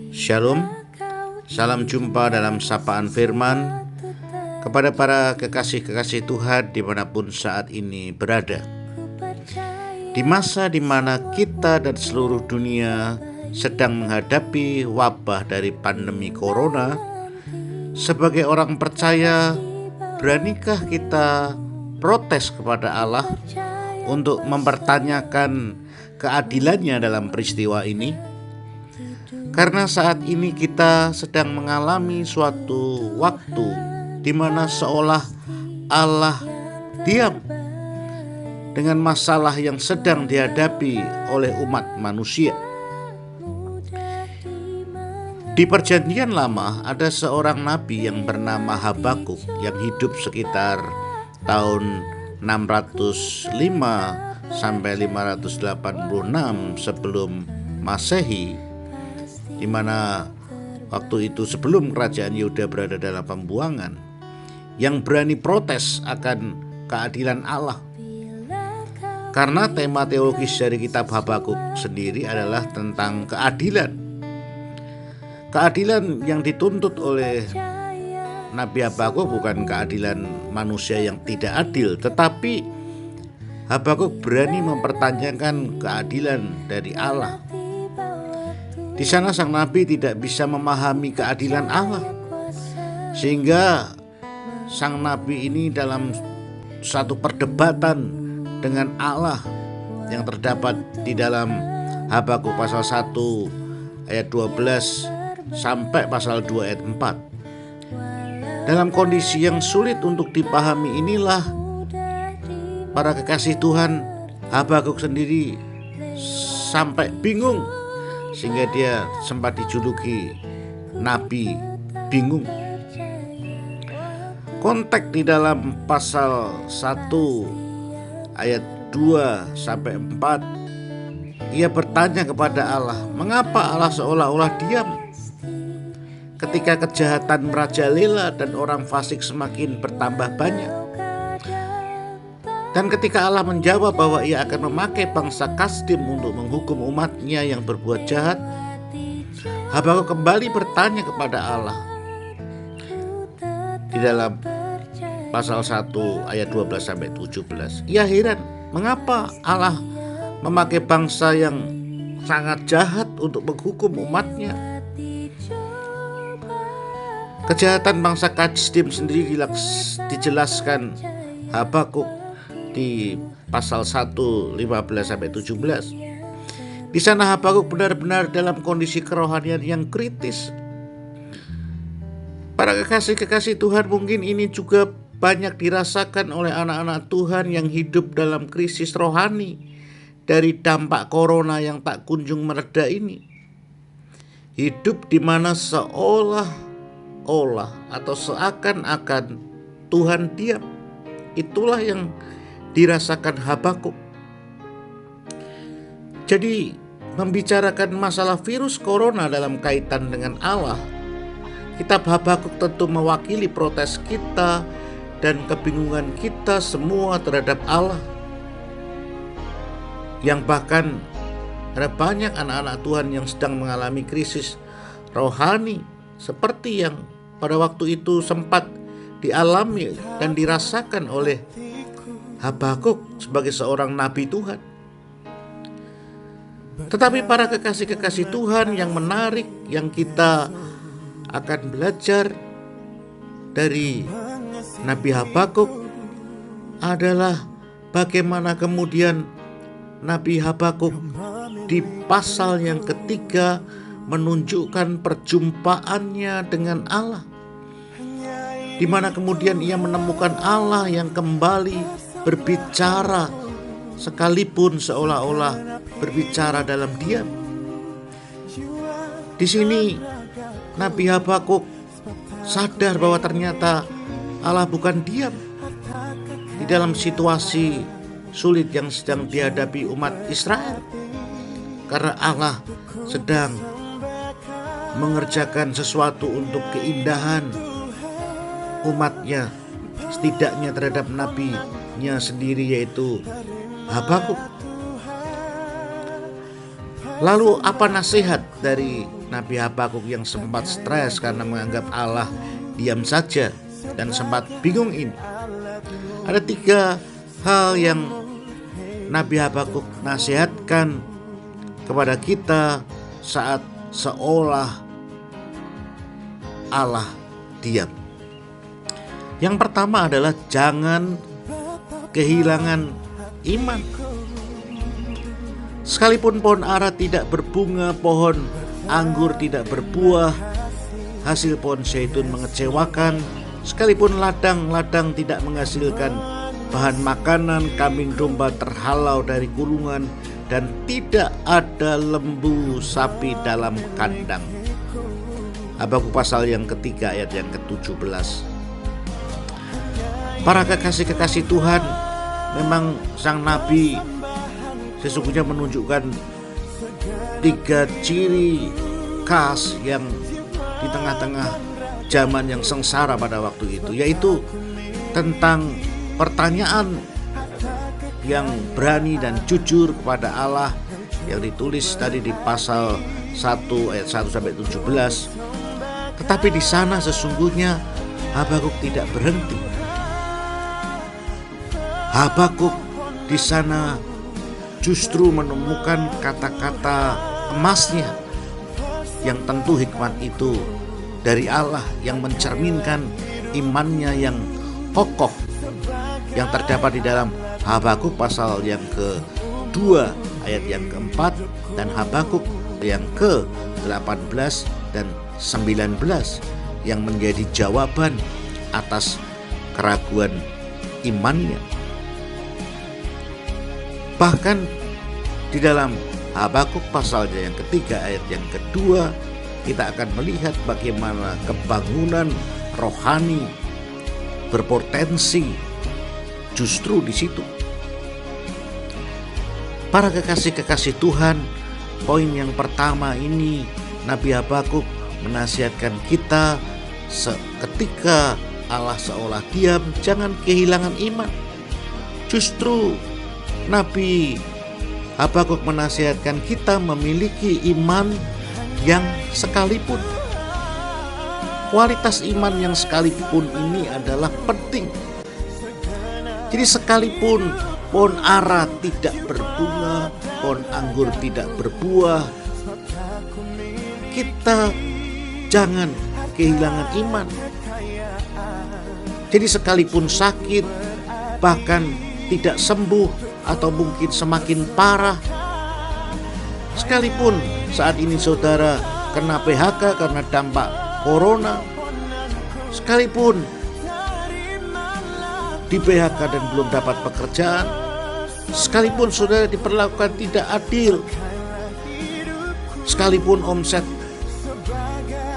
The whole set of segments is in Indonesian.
Shalom, salam jumpa dalam sapaan firman kepada para kekasih-kekasih Tuhan dimanapun saat ini berada. Di masa di mana kita dan seluruh dunia sedang menghadapi wabah dari pandemi corona, sebagai orang percaya, beranikah kita protes kepada Allah untuk mempertanyakan keadilannya dalam peristiwa ini? Karena saat ini kita sedang mengalami suatu waktu di mana seolah Allah diam dengan masalah yang sedang dihadapi oleh umat manusia. Di Perjanjian Lama ada seorang nabi yang bernama Habakuk yang hidup sekitar tahun 605 sampai 586 sebelum Masehi, di mana waktu itu sebelum kerajaan Yehuda berada dalam pembuangan, yang berani protes akan keadilan Allah. Karena tema teologis dari kitab Habakuk sendiri adalah tentang keadilan. Keadilan yang dituntut oleh Nabi Habakuk bukan keadilan manusia yang tidak adil, tetapi Habakuk berani mempertanyakan keadilan dari Allah. Di sana sang nabi tidak bisa memahami keadilan Allah, sehingga sang nabi ini dalam satu perdebatan dengan Allah yang terdapat di dalam Habakuk pasal 1 ayat 12 sampai pasal 2 ayat 4. Dalam kondisi yang sulit untuk dipahami inilah, para kekasih Tuhan, Habakuk sendiri sampai bingung, sehingga dia sempat dijuluki Nabi Bingung. Konteks di dalam pasal 1 ayat 2 sampai 4, ia bertanya kepada Allah, mengapa Allah seolah-olah diam ketika kejahatan merajalela dan orang fasik semakin bertambah banyak? Dan ketika Allah menjawab bahwa ia akan memakai bangsa Kasdim untuk menghukum umatnya yang berbuat jahat, Habakuk kembali bertanya kepada Allah di dalam pasal 1 ayat 12 sampai 17. Ia heran, mengapa Allah memakai bangsa yang sangat jahat untuk menghukum umatnya? Kejahatan bangsa Kasdim sendiri dijelaskan Habakuk di pasal 1 15 sampai 17. Di sana Habakuk benar-benar dalam kondisi kerohanian yang kritis. Para kekasih-kekasih Tuhan, mungkin ini juga banyak dirasakan oleh anak-anak Tuhan yang hidup dalam krisis rohani dari dampak corona yang tak kunjung mereda ini. Hidup di mana seolah-olah atau seakan-akan Tuhan diam. Itulah yang dirasakan Habakuk. Jadi, membicarakan masalah virus corona dalam kaitan dengan Allah, kitab Habakuk tentu mewakili protes kita dan kebingungan kita semua terhadap Allah, yang bahkan ada banyak anak-anak Tuhan yang sedang mengalami krisis rohani seperti yang pada waktu itu sempat dialami dan dirasakan oleh Habakuk sebagai seorang nabi Tuhan. Tetapi para kekasih-kekasih Tuhan, yang menarik yang kita akan belajar dari Nabi Habakuk adalah bagaimana kemudian Nabi Habakuk di pasal yang ketiga menunjukkan perjumpaannya dengan Allah, di mana kemudian ia menemukan Allah yang kembali berbicara, sekalipun seolah-olah berbicara dalam diam. Di sini Nabi Habakuk sadar bahwa ternyata Allah bukan diam di dalam situasi sulit yang sedang dihadapi umat Israel, karena Allah sedang mengerjakan sesuatu untuk keindahan umatnya, setidaknya terhadap nabinya sendiri, yaitu Habakuk. Lalu apa nasihat dari Nabi Habakuk yang sempat stres karena menganggap Allah diam saja dan sempat bingung ini? Ada 3 hal yang Nabi Habakuk nasihatkan kepada kita saat seolah Allah diam. Yang pertama adalah jangan kehilangan iman. Sekalipun pohon ara tidak berbunga, pohon anggur tidak berbuah, hasil pohon zaitun mengecewakan, sekalipun ladang-ladang tidak menghasilkan bahan makanan, kambing domba terhalau dari kulungan, dan tidak ada lembu sapi dalam kandang. Habakuk pasal yang ketiga ayat yang ke-17. Para kekasih-kekasih Tuhan, memang sang nabi sesungguhnya menunjukkan 3 ciri khas yang di tengah-tengah zaman yang sengsara pada waktu itu, yaitu tentang pertanyaan yang berani dan jujur kepada Allah yang ditulis tadi di pasal 1 ayat 1 sampai 17. Tetapi di sana sesungguhnya Habakuk tidak berhenti. Habakuk di sana justru menemukan kata-kata emasnya yang tentu hikmat itu dari Allah yang mencerminkan imannya yang kokoh yang terdapat di dalam Habakuk pasal yang ke-2 ayat yang ke-4 dan Habakuk yang ke-18 dan 19 yang menjadi jawaban atas keraguan imannya. Bahkan di dalam Habakuk pasalnya yang ketiga ayat yang kedua, kita akan melihat bagaimana kebangunan rohani berpotensi justru di situ. Para kekasih-kekasih Tuhan, poin yang pertama ini Nabi Habakuk menasihatkan kita ketika Allah seolah diam, jangan kehilangan iman. Justru Nabi Habakuk menasihatkan kita memiliki iman yang sekalipun. Kualitas iman yang sekalipun ini adalah penting. Jadi sekalipun pohon ara tidak berbunga, pohon anggur tidak berbuah, kita jangan kehilangan iman. Jadi sekalipun sakit, bahkan tidak sembuh, atau mungkin semakin parah, sekalipun saat ini saudara kena PHK karena dampak corona, sekalipun di PHK dan belum dapat pekerjaan, sekalipun saudara diperlakukan tidak adil, sekalipun omset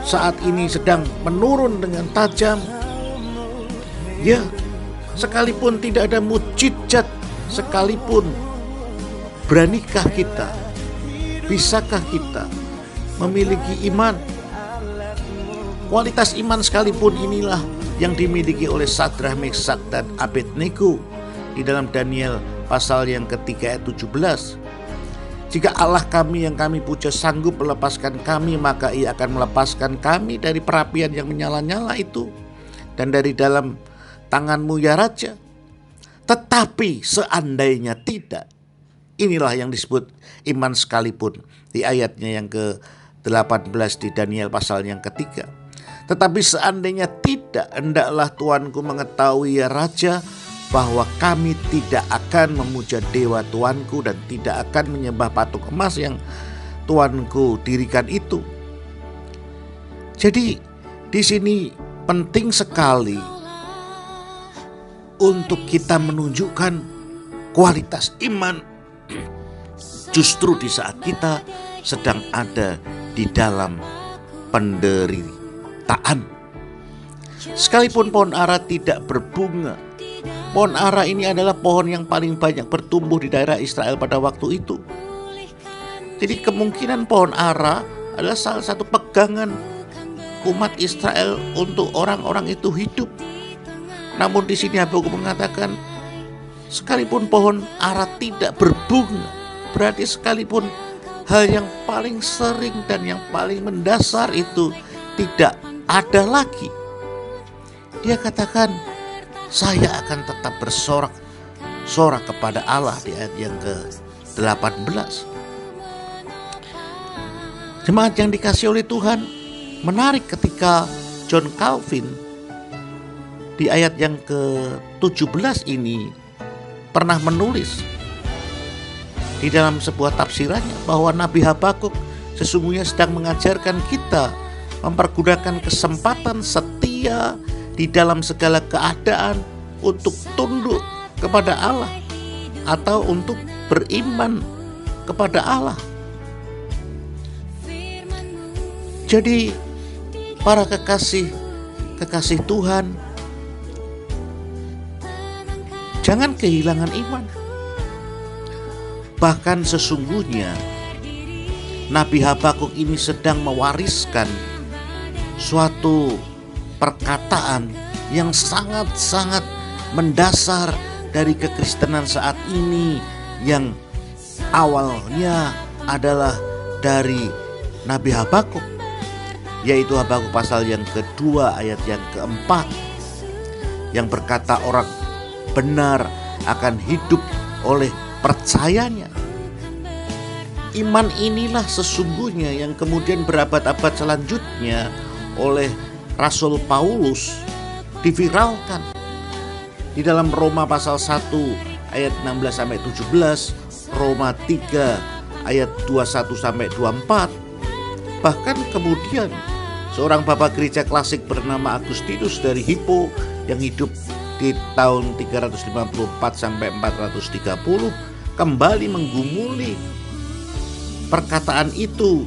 saat ini sedang menurun dengan tajam, ya, sekalipun tidak ada mukjizat, sekalipun, beranikah kita, bisakah kita memiliki iman? Kualitas iman sekalipun inilah yang dimiliki oleh Sadrah, Meshak, dan Abednego di dalam Daniel pasal yang ketiga ayat 17. Jika Allah kami yang kami puja sanggup melepaskan kami, maka Ia akan melepaskan kami dari perapian yang menyala-nyala itu dan dari dalam tanganmu ya Raja. Tetapi seandainya tidak, inilah yang disebut iman sekalipun di ayatnya yang ke-18 di Daniel pasal yang ketiga. Tetapi seandainya tidak, hendaklah Tuanku mengetahui ya Raja, bahwa kami tidak akan memuja dewa Tuanku dan tidak akan menyembah patung emas yang Tuanku dirikan itu. Jadi di sini penting sekali untuk kita menunjukkan kualitas iman justru di saat kita sedang ada di dalam penderitaan. Sekalipun pohon ara tidak berbunga, pohon ara ini adalah pohon yang paling banyak bertumbuh di daerah Israel pada waktu itu. Jadi kemungkinan pohon ara adalah salah satu pegangan umat Israel untuk orang-orang itu hidup. Namun di sini Habakuk mengatakan sekalipun pohon ara tidak berbunga, berarti sekalipun hal yang paling sering dan yang paling mendasar itu tidak ada lagi. Dia katakan, saya akan tetap bersorak kepada Allah di ayat yang ke-18. Jemaat yang dikasih oleh Tuhan, menarik ketika John Calvin di ayat yang ke-17 ini pernah menulis di dalam sebuah tafsirannya bahwa Nabi Habakuk sesungguhnya sedang mengajarkan kita mempergunakan kesempatan setia di dalam segala keadaan untuk tunduk kepada Allah atau untuk beriman kepada Allah. Jadi para kekasih Tuhan, jangan kehilangan iman. Bahkan sesungguhnya Nabi Habakuk ini sedang mewariskan suatu perkataan yang sangat-sangat mendasar dari kekristenan saat ini, yang awalnya adalah dari Nabi Habakuk, yaitu Habakuk pasal yang kedua ayat yang keempat, yang berkata orang benar akan hidup oleh percayanya. Iman inilah sesungguhnya yang kemudian berabad-abad selanjutnya oleh Rasul Paulus diviralkan di dalam Roma pasal 1 ayat 16 sampai 17, Roma 3 ayat 21 sampai 24. Bahkan kemudian seorang bapak gereja klasik bernama Agustinus dari Hippo yang hidup di tahun 354 sampai 430 kembali menggumuli perkataan itu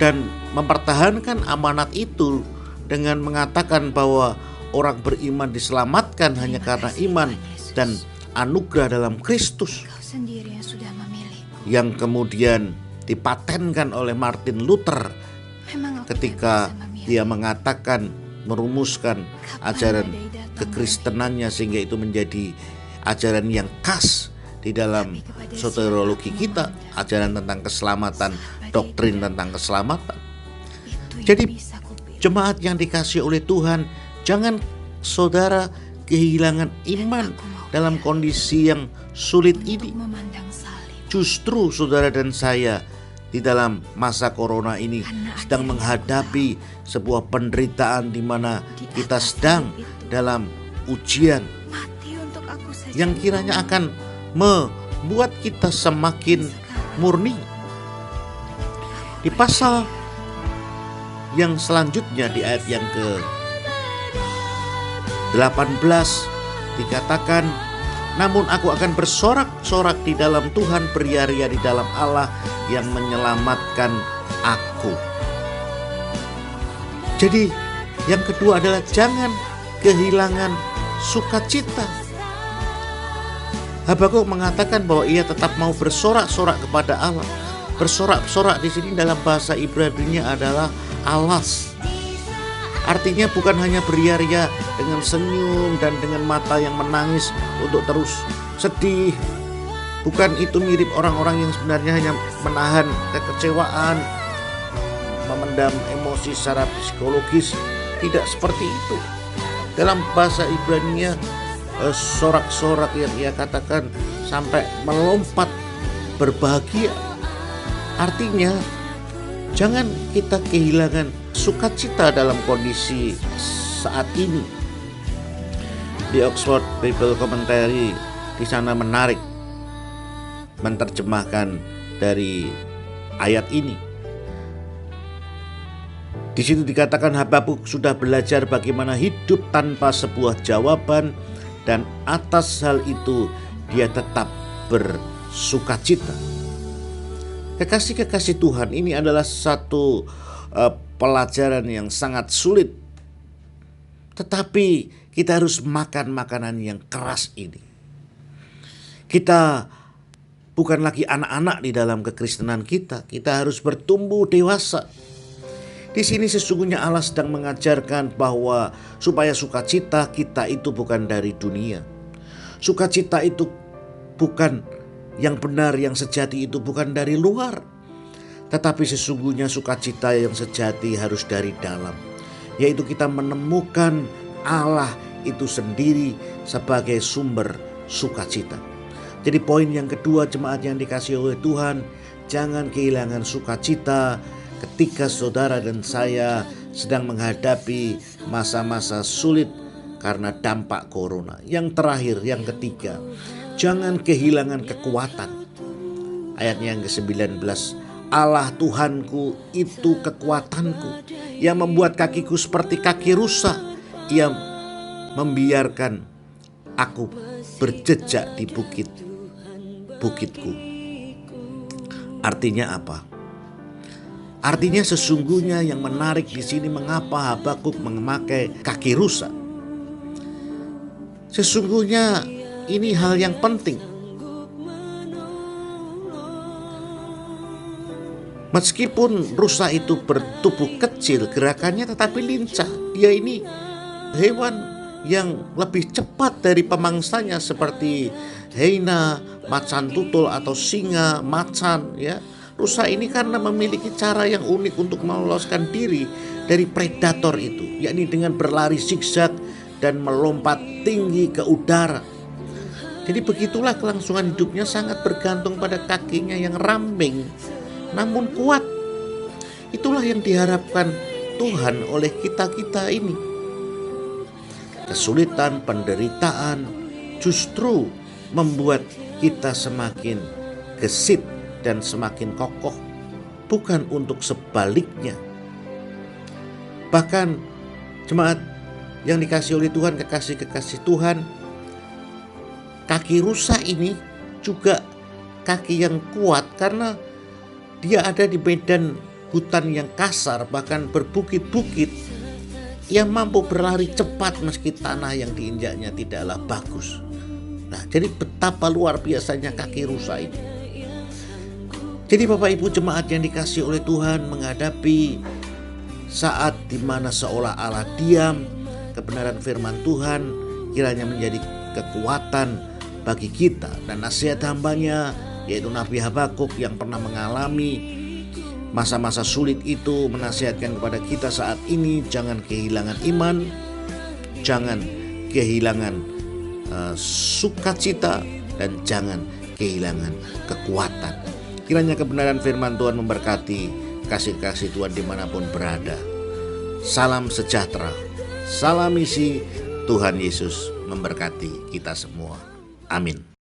dan mempertahankan amanat itu dengan mengatakan bahwa orang beriman diselamatkan hanya karena iman dan anugerah dalam Kristus, yang kemudian dipatenkan oleh Martin Luther ketika dia mengatakan, merumuskan ajaran kekristenannya sehingga itu menjadi ajaran yang khas di dalam soteriologi kita, ajaran tentang keselamatan, doktrin tentang keselamatan. Jadi jemaat yang dikasihi oleh Tuhan, jangan saudara kehilangan iman dalam kondisi yang sulit ini. Justru saudara dan saya di dalam masa corona ini sedang menghadapi sebuah penderitaan di mana kita sedang dalam ujian yang kiranya akan membuat kita semakin murni. Di pasal yang selanjutnya di ayat yang ke-18 dikatakan, namun aku akan bersorak-sorak di dalam Tuhan, beria-ria di dalam Allah yang menyelamatkan aku. Jadi yang kedua adalah jangan kehilangan sukacita. Habakuk mengatakan bahwa ia tetap mau bersorak-sorak kepada Allah. Bersorak-sorak di sini dalam bahasa Ibrani-nya adalah alas. Artinya bukan hanya beria-ria dengan senyum dan dengan mata yang menangis untuk terus sedih. Bukan itu mirip orang-orang yang sebenarnya hanya menahan kekecewaan, memendam emosi secara psikologis. Tidak seperti itu. Dalam bahasa Ibrani-nya sorak-sorak yang ia katakan sampai melompat berbahagia. Artinya jangan kita kehilangan sukacita dalam kondisi saat ini. Di Oxford Bible Commentary di sana menarik menerjemahkan dari ayat ini. Di situ dikatakan Habakuk sudah belajar bagaimana hidup tanpa sebuah jawaban, dan atas hal itu dia tetap bersukacita. Kekasih-kekasih Tuhan, ini adalah satu pelajaran yang sangat sulit. Tetapi kita harus makan makanan yang keras ini. Kita bukan lagi anak-anak di dalam kekristenan kita. Kita harus bertumbuh dewasa. Di sini sesungguhnya Allah sedang mengajarkan bahwa supaya sukacita kita itu bukan dari dunia. Sukacita itu bukan yang benar, yang sejati itu bukan dari luar. Tetapi sesungguhnya sukacita yang sejati harus dari dalam, yaitu kita menemukan Allah itu sendiri sebagai sumber sukacita. Jadi poin yang kedua, jemaat yang dikasihi oleh Tuhan, jangan kehilangan sukacita ketika saudara dan saya sedang menghadapi masa-masa sulit karena dampak corona. Yang terakhir, yang ketiga, jangan kehilangan kekuatan. Ayatnya yang ke-19, Allah Tuhanku itu kekuatanku, yang membuat kakiku seperti kaki rusa. Ia membiarkan aku berjejak di bukitku. Artinya apa? Artinya sesungguhnya yang menarik di sini, mengapa Habakuk memakai kaki rusa? Sesungguhnya ini hal yang penting. Meskipun rusa itu bertubuh kecil gerakannya tetapi lincah. Dia ini hewan yang lebih cepat dari pemangsanya seperti hyena, macan tutul atau singa, macan ya. Rusa ini karena memiliki cara yang unik untuk meloloskan diri dari predator itu, yakni dengan berlari zigzag dan melompat tinggi ke udara. Jadi begitulah kelangsungan hidupnya sangat bergantung pada kakinya yang ramping namun kuat. Itulah yang diharapkan Tuhan oleh kita-kita ini. Kesulitan, penderitaan justru membuat kita semakin gesit dan semakin kokoh, bukan untuk sebaliknya. Bahkan jemaat yang dikasihi oleh Tuhan, kekasih-kekasih Tuhan, kaki rusa ini juga kaki yang kuat karena dia ada di medan hutan yang kasar, bahkan berbukit-bukit. Ia mampu berlari cepat meski tanah yang diinjaknya tidaklah bagus. Nah, jadi betapa luar biasanya kaki rusa ini. Jadi Bapak Ibu jemaat yang dikasihi oleh Tuhan, menghadapi saat di mana seolah Allah diam, kebenaran firman Tuhan kiranya menjadi kekuatan bagi kita. Dan nasihat hambanya, yaitu Nabi Habakuk yang pernah mengalami masa-masa sulit itu, menasihatkan kepada kita saat ini, jangan kehilangan iman, jangan kehilangan sukacita, dan jangan kehilangan kekuatan. Kiranya kebenaran firman Tuhan memberkati kasih-kasih Tuhan dimanapun berada. Salam sejahtera, salam isi, Tuhan Yesus memberkati kita semua. Amin.